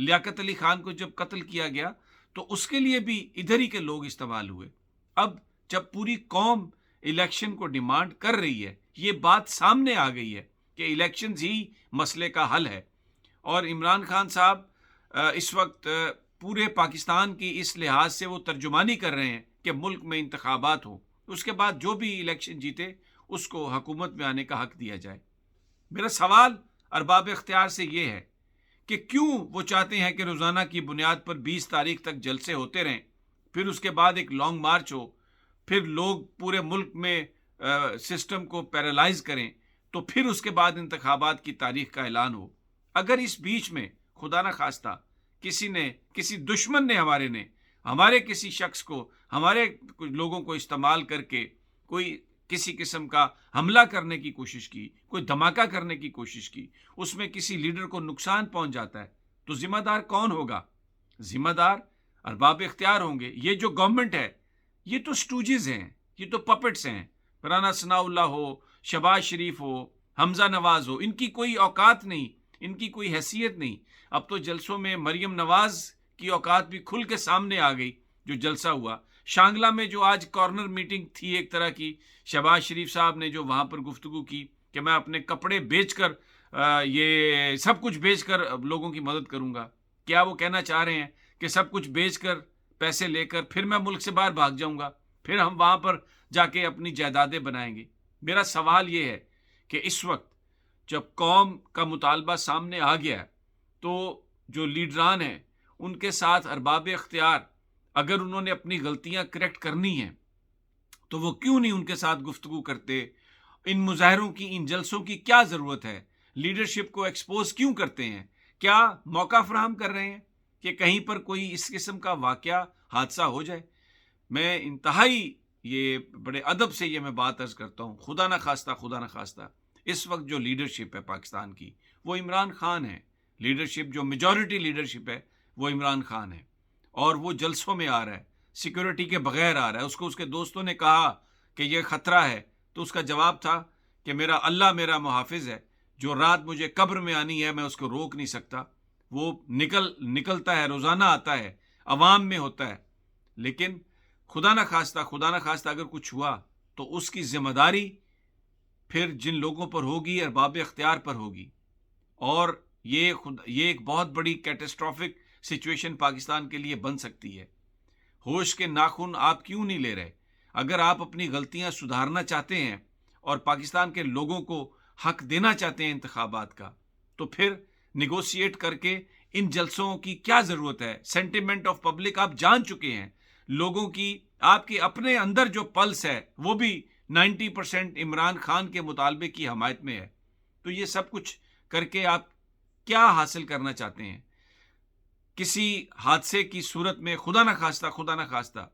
لیاقت علی خان کو جب قتل کیا گیا تو اس کے لیے بھی ادھر ہی کے لوگ استعمال ہوئے۔ اب جب پوری قوم الیکشن کو ڈیمانڈ کر رہی ہے، یہ بات سامنے آ گئی ہے کہ الیکشنز ہی مسئلے کا حل ہے، اور عمران خان صاحب اس وقت پورے پاکستان کی اس لحاظ سے وہ ترجمانی کر رہے ہیں کہ ملک میں انتخابات ہوں، اس کے بعد جو بھی الیکشن جیتے اس کو حکومت میں آنے کا حق دیا جائے۔ میرا سوال ارباب اختیار سے یہ ہے کہ کیوں وہ چاہتے ہیں کہ روزانہ کی بنیاد پر 20 تاریخ تک جلسے ہوتے رہیں، پھر اس کے بعد ایک لانگ مارچ ہو، پھر لوگ پورے ملک میں سسٹم کو پیرالائز کریں، تو پھر اس کے بعد انتخابات کی تاریخ کا اعلان ہو۔ اگر اس بیچ میں خدا نہ خواستہ کسی دشمن نے ہمارے کسی شخص کو، ہمارے لوگوں کو استعمال کر کے کوئی کسی قسم کا حملہ کرنے کی کوشش کی، کوئی دھماکہ کرنے کی کوشش کی، اس میں کسی لیڈر کو نقصان پہنچ جاتا ہے، تو ذمہ دار کون ہوگا؟ ذمہ دار ارباب اختیار ہوں گے۔ یہ جو گورنمنٹ ہے یہ تو سٹوجز ہیں، یہ تو پپٹس ہیں۔ رانا ثناء اللہ ہو، شہباز شریف ہو، حمزہ نواز ہو، ان کی کوئی اوقات نہیں، ان کی کوئی حیثیت نہیں۔ اب تو جلسوں میں مریم نواز کی اوقات بھی کھل کے سامنے آ گئی۔ جو جلسہ ہوا شانگلہ میں، جو آج کارنر میٹنگ تھی ایک طرح کی، شہباز شریف صاحب نے جو وہاں پر گفتگو کی کہ میں اپنے کپڑے بیچ کر یہ سب کچھ بیچ کر لوگوں کی مدد کروں گا۔ کیا وہ کہنا چاہ رہے ہیں کہ سب کچھ بیچ کر پیسے لے کر پھر میں ملک سے باہر بھاگ جاؤں گا، پھر ہم وہاں پر جا کے اپنی جائیدادیں بنائیں گے؟ میرا سوال یہ ہے کہ اس وقت جب قوم کا مطالبہ سامنے آ گیا تو جو لیڈران ہیں ان کے ساتھ ارباب اختیار اگر انہوں نے اپنی غلطیاں کریکٹ کرنی ہیں تو وہ کیوں نہیں ان کے ساتھ گفتگو کرتے؟ ان مظاہروں کی، ان جلسوں کی کیا ضرورت ہے؟ لیڈرشپ کو ایکسپوز کیوں کرتے ہیں؟ کیا موقع فراہم کر رہے ہیں کہ کہیں پر کوئی اس قسم کا واقعہ، حادثہ ہو جائے؟ میں انتہائی یہ بڑے ادب سے یہ میں بات عرض کرتا ہوں، خدا نہ خواستہ اس وقت جو لیڈرشپ ہے پاکستان کی وہ عمران خان ہے۔ لیڈرشپ جو میجورٹی لیڈرشپ ہے وہ عمران خان ہے، اور وہ جلسوں میں آ رہا ہے، سیکورٹی کے بغیر آ رہا ہے۔ اس کو اس کے دوستوں نے کہا کہ یہ خطرہ ہے، تو اس کا جواب تھا کہ میرا اللہ میرا محافظ ہے، جو رات مجھے قبر میں آنی ہے میں اس کو روک نہیں سکتا۔ وہ نکلتا ہے، روزانہ آتا ہے، عوام میں ہوتا ہے، لیکن خدا نہ خواستہ اگر کچھ ہوا تو اس کی ذمہ داری پھر جن لوگوں پر ہوگی، ارباب اختیار پر ہوگی، اور یہ ایک بہت بڑی کیٹاسٹرافک سچویشن پاکستان کے لیے بن سکتی ہے۔ ہوش کے ناخن آپ کیوں نہیں لے رہے؟ اگر آپ اپنی غلطیاں سدھارنا چاہتے ہیں اور پاکستان کے لوگوں کو حق دینا چاہتے ہیں انتخابات کا، تو پھر نیگوشیٹ کر کے ان جلسوں کی کیا ضرورت ہے؟ سینٹیمنٹ آف پبلک آپ جان چکے ہیں، لوگوں کی، آپ کے اپنے اندر جو پلس ہے وہ بھی 90% عمران خان کے مطالبے کی حمایت میں ہے۔ تو یہ سب کچھ کر کے آپ کیا حاصل کرنا چاہتے ہیں؟ کسی حادثے کی صورت میں خدا نہ خواستہ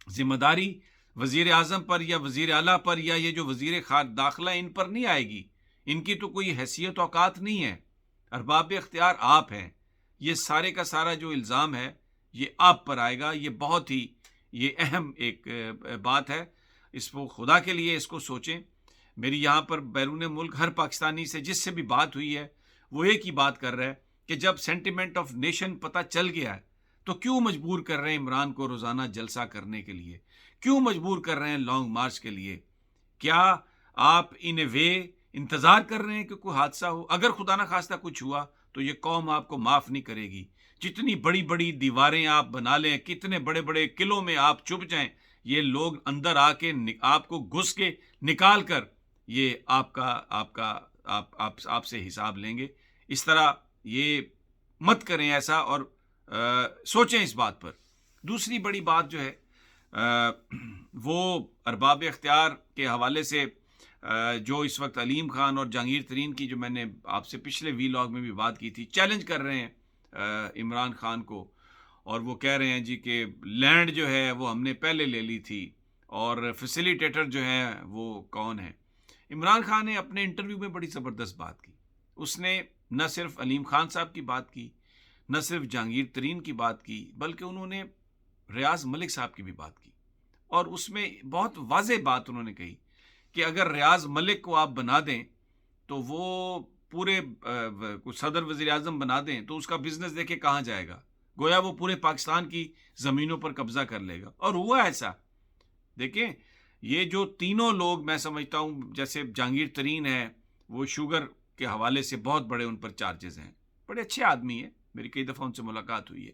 ذمہ داری وزیر اعظم پر یا وزیر اعلیٰ پر یا یہ جو وزیر داخلہ ان پر نہیں آئے گی، ان کی تو کوئی حیثیت اوقات نہیں ہے۔ ارباب اختیار آپ ہیں، یہ سارے کا سارا جو الزام ہے یہ آپ پر آئے گا۔ یہ بہت ہی اہم ایک بات ہے، اس کو خدا کے لیے اس کو سوچیں۔ میری یہاں پر بیرون ملک ہر پاکستانی سے جس سے بھی بات ہوئی ہے وہ ایک ہی بات کر رہا ہے کہ جب سینٹیمنٹ آف نیشن پتہ چل گیا ہے تو کیوں مجبور کر رہے ہیں عمران کو روزانہ جلسہ کرنے کے لیے؟ کیوں مجبور کر رہے ہیں لانگ مارچ کے لیے؟ کیا آپ ان اے وے انتظار کر رہے ہیں کہ کوئی حادثہ ہو؟ اگر خدا نہ خواستہ کچھ ہوا تو یہ قوم آپ کو معاف نہیں کرے گی۔ جتنی بڑی بڑی دیواریں آپ بنا لیں، کتنے بڑے بڑے قلعوں میں آپ چھپ جائیں، یہ لوگ اندر آ کے آپ کو گھس کے نکال کر یہ آپ سے حساب لیں گے۔ اس طرح یہ مت کریں ایسا، اور سوچیں اس بات پر۔ دوسری بڑی بات جو ہے وہ ارباب اختیار کے حوالے سے جو اس وقت علیم خان اور جہانگیر ترین کی، جو میں نے آپ سے پچھلے ویلاگ میں بھی بات کی تھی، چیلنج کر رہے ہیں عمران خان کو، اور وہ کہہ رہے ہیں جی کہ لینڈ جو ہے وہ ہم نے پہلے لے لی تھی، اور فیسیلیٹیٹر جو ہے وہ کون ہے؟ عمران خان نے اپنے انٹرویو میں بڑی زبردست بات کی۔ اس نے نہ صرف علیم خان صاحب کی بات کی، نہ صرف جہانگیر ترین کی بات کی، بلکہ انہوں نے ریاض ملک صاحب کی بھی بات کی، اور اس میں بہت واضح بات انہوں نے کہی کہ اگر ریاض ملک کو آپ بنا دیں تو وہ پورے صدر وزیر اعظم بنا دیں تو اس کا بزنس دیکھے کہاں جائے گا، گویا وہ پورے پاکستان کی زمینوں پر قبضہ کر لے گا. اور ہوا ایسا. دیکھیں یہ جو تینوں لوگ میں سمجھتا ہوں، جیسے جہانگیر ترین ہے، وہ شوگر کے حوالے سے بہت بڑے ان پر چارجز ہیں، بڑے اچھے آدمی ہیں، میری کئی دفعہ ان سے ملاقات ہوئی ہے.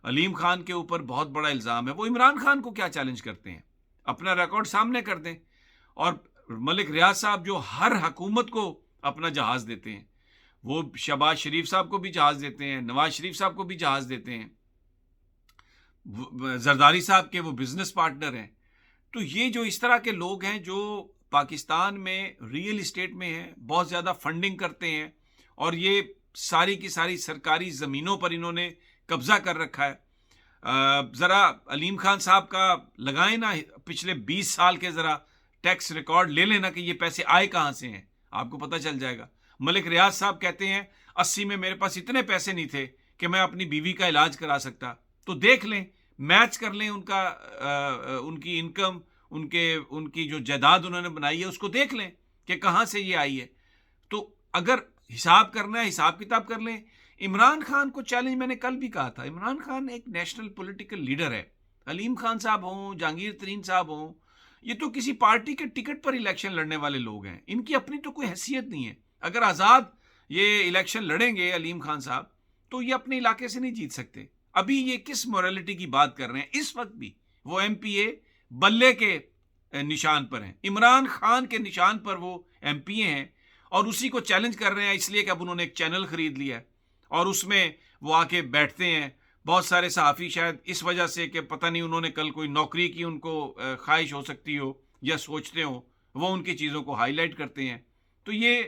علیم خان کے اوپر بہت بڑا الزام ہے. وہ عمران خان کو کیا چیلنج کرتے ہیں؟ اپنا ریکارڈ سامنے کر دیں. اور ملک ریاض صاحب جو ہر حکومت کو اپنا جہاز دیتے ہیں، وہ شہباز شریف صاحب کو بھی جہاز دیتے ہیں، نواز شریف صاحب کو بھی جہاز دیتے ہیں، زرداری صاحب کے وہ بزنس پارٹنر ہیں. تو یہ جو اس طرح کے لوگ ہیں جو پاکستان میں ریئل اسٹیٹ میں ہیں، بہت زیادہ فنڈنگ کرتے ہیں، اور یہ ساری کی ساری سرکاری زمینوں پر انہوں نے قبضہ کر رکھا ہے. ذرا علیم خان صاحب کا لگائیں نا پچھلے 20 سال کے ذرا ٹیکس ریکارڈ لے لینا کہ یہ پیسے آئے کہاں سے ہیں، آپ کو پتہ چل جائے گا. ملک ریاض صاحب کہتے ہیں 80 میں میرے پاس اتنے پیسے نہیں تھے کہ میں اپنی بیوی کا علاج کرا سکتا. تو دیکھ لیں، میچ کر لیں ان کی انکم، ان کی جو جائیداد انہوں نے بنائی ہے اس کو دیکھ لیں کہ کہاں سے یہ آئی ہے. تو اگر حساب کرنا ہے، حساب کتاب کر لیں. عمران خان کو چیلنج، میں نے کل بھی کہا تھا، عمران خان ایک نیشنل پولیٹیکل لیڈر ہے. علیم خان صاحب ہوں، جہانگیر ترین صاحب ہوں، یہ تو کسی پارٹی کے ٹکٹ پر الیکشن لڑنے والے لوگ ہیں، ان کی اپنی تو کوئی حیثیت نہیں ہے. اگر آزاد یہ الیکشن لڑیں گے علیم خان صاحب تو یہ اپنے علاقے سے نہیں جیت سکتے. ابھی یہ کس مورالٹی کی بات کر رہے ہیں؟ اس وقت بھی وہ ایم پی اے بلے کے نشان پر ہیں، عمران خان کے نشان پر وہ ایم پی اے ہیں، اور اسی کو چیلنج کر رہے ہیں اس لیے کہ اب انہوں نے ایک چینل خرید لیا ہے اور اس میں وہ آ کے بیٹھتے ہیں. بہت سارے صحافی شاید اس وجہ سے کہ پتہ نہیں انہوں نے کل کوئی نوکری کی ان کو خواہش ہو سکتی ہو یا سوچتے ہوں، وہ ان کی چیزوں کو ہائی لائٹ کرتے ہیں. تو یہ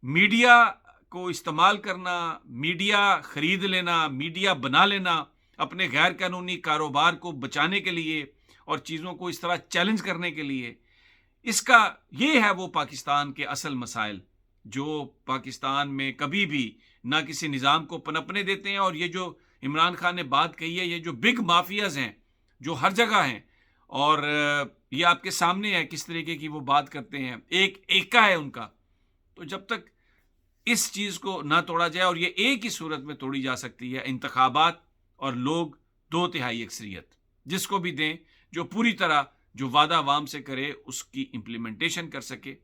میڈیا کو استعمال کرنا، میڈیا خرید لینا، میڈیا بنا لینا اپنے غیر قانونی کاروبار کو بچانے کے لیے اور چیزوں کو اس طرح چیلنج کرنے کے لیے، اس کا یہ ہے وہ پاکستان کے اصل مسائل جو پاکستان میں کبھی بھی نہ کسی نظام کو پنپنے دیتے ہیں. اور یہ جو عمران خان نے بات کہی ہے، یہ جو بگ مافیاز ہیں جو ہر جگہ ہیں، اور یہ آپ کے سامنے ہے کس طریقے کی وہ بات کرتے ہیں، ایک ایکا ہے ان کا. تو جب تک اس چیز کو نہ توڑا جائے، اور یہ ایک ہی صورت میں توڑی جا سکتی ہے، انتخابات اور لوگ 2/3 اکثریت جس کو بھی دیں، جو پوری طرح جو وعدہ عوام سے کرے اس کی امپلیمنٹیشن کر سکے.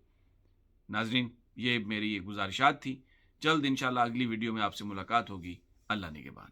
ناظرین، یہ میری یہ گزارشات تھی. جلد انشاءاللہ اگلی ویڈیو میں آپ سے ملاقات ہوگی. اللہ نگہبان.